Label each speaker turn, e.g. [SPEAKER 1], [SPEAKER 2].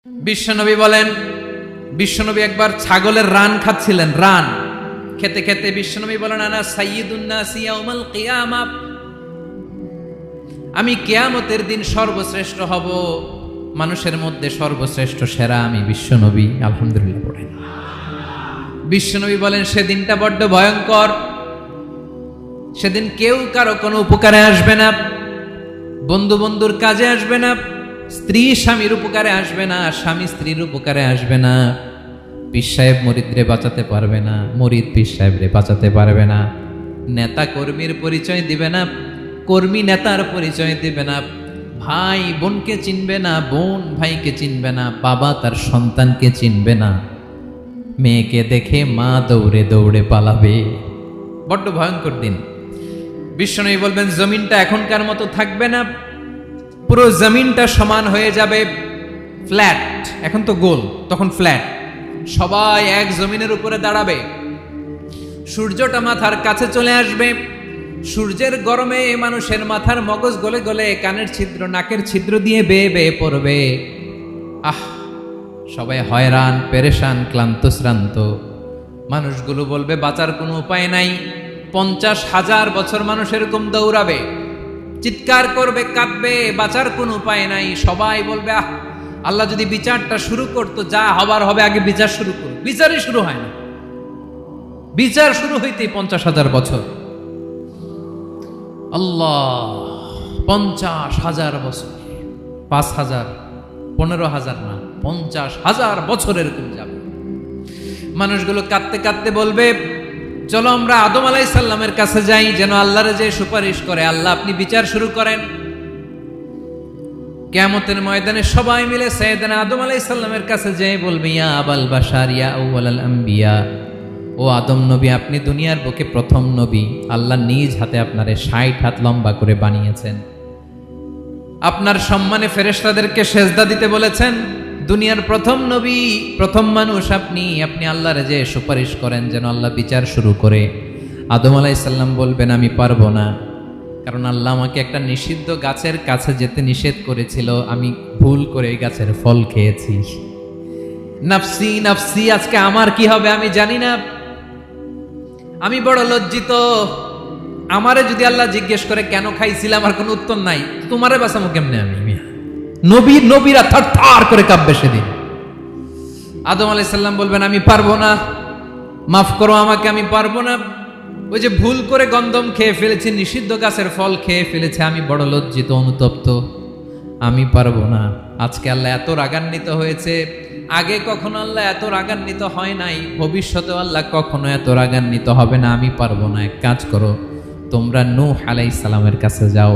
[SPEAKER 1] বিশ্বনবী বলেন, বিশ্বনবী একবার ছাগলের রান খাচ্ছিলেন। রান খেতে খেতে বিশ্বনবী বলেন, আনা সাইয়্যিদুন নাসি ইয়াউমাল কিয়ামা, আমি কিয়ামতের দিন সর্বশ্রেষ্ঠ হব, মানুষের মধ্যে সর্বশ্রেষ্ঠ সেরা আমি বিশ্বনবী। আলহামদুলিল্লাহ পড়েন। বিশ্বনবী বলেন, সেদিনটা বড্ড ভয়ঙ্কর। সেদিন কেউ কারো কোনো উপকারে আসবে না, বন্ধু বন্ধুর কাজে আসবে না, স্ত্রী স্বামীর উপকারে আসবে না, স্বামী স্ত্রীর উপকারে আসবে না, পীর সাহেব মুরিদরে বাঁচাতে পারবে না, মুরিদ পীর সাহেবরে বাঁচাতে পারবে না, নেতা কর্মীর পরিচয় দিবে না, কর্মী নেতার পরিচয় দিবে না, ভাই বোনকে চিনবে না, বোন ভাইকে চিনবে না, বাবা তার সন্তানকে চিনবে না, মেয়েকে দেখে মা দৌড়ে দৌড়ে পালাবে। বড্ড ভয়ঙ্কর দিন। বিশ্বনবী বলবেন, জমিনটা এখনকার মতো থাকবে না, পুরো জমিনটা সমান হয়ে যাবে, ফ্ল্যাট। এখন তো গোল, তখন ফ্ল্যাট। সবাই এক জমিনের উপরে দাঁড়াবে, সূর্যটা মাথার কাছে চলে আসবে, সূর্যের গরমে মানুষের মাথার মগজ গলে গলে কানের ছিদ্র নাকের ছিদ্র দিয়ে বেয়ে বেয়ে পড়বে। আহ, সবাই হয়রান, পেরেশান, ক্লান্ত শ্রান্ত। মানুষগুলো বলবে বাঁচার কোনো উপায় নাই। 50,000 বছর মানুষ এরকম দৌড়াবে, চিৎকার করবে, কাঁদবে, বাঁচার কোনো উপায় নাই। সবাই বলবে, আহ, আল্লাহ যদি বিচারটা শুরু করতো, যা হবার হবে, আগে বিচার শুরু করো। বিচারই শুরু হয় না, বিচার শুরু হইতেই 50,000 বছর। আল্লাহ, 50,000 বছর, 5,000, 15,000 না, 50,000 বছর এরকম যাবে। মানুষগুলো কাঁদতে কাঁদতে বলবে, চলো আমরা আদম আলাইহিস সালামের কাছে যাই, যেন আল্লাহরে যে সুপারিশ করে, আল্লাহ আপনি বিচার শুরু করেন। কিয়ামতের ময়দানে সবাই মিলে সাইয়েদনা আদম আলাইহিস সালামের কাছে যেয়ে বলবে, ইয়া আবাল বাশার ইয়া আউয়ালাল আম্বিয়া, ও আদম নবী, আপনি দুনিয়ার বুকে প্রথম নবী। আল্লাহ নিজ হাতে আপনারে 60 হাত লম্বা করে বানিয়েছেন, আপনার সম্মানে ফেরেশতাদেরকে সেজদা দিতে বলেছেন। দুনিয়ার প্রথম নবী, প্রথম মানুষ আপনি। আপনি আল্লাহরে যে সুপারিশ করেন যেন আল্লাহ বিচার শুরু করে। আদম আলাইহিস সালাম বলবেন, আমি পারবো না, কারণ আল্লাহ আমাকে একটা নিষিদ্ধ গাছের কাছে যেতে নিষেধ করেছিল, আমি ভুল করে এই গাছের ফল খেয়েছি। নাফসি নাফসি, আজকে আমার কি হবে আমি জানি না, আমি বড় লজ্জিত। আমারে যদি আল্লাহ জিজ্ঞেস করে কেন খাইছিলাম, আমার কোনো উত্তর নাই, তোমারে বাঁচাবো কেমনে আমি? নবীরা থার করে কাঁপবে সেদিন। আদম আলাইহিস সালাম বলবেন, আমি পারবো না, মাফ করো আমাকে, আমি পারবো না। ওই যে ভুল করে গন্ধম খেয়ে ফেলেছি, নিষিদ্ধ গাছের ফল খেয়ে ফেলেছে, আমি বড় লজ্জিত, অনুতপ্ত, আমি পারবো না। আজকে আল্লাহ এত রাগান্বিত হয়েছে, আগে কখনো আল্লাহ এত রাগান্বিত হয় নাই, ভবিষ্যতে আল্লাহ কখনো এত রাগান্বিত হবে না, আমি পারবো না। এক কাজ করো, তোমরা নূহ আলাইহিস সালামের কাছে যাও,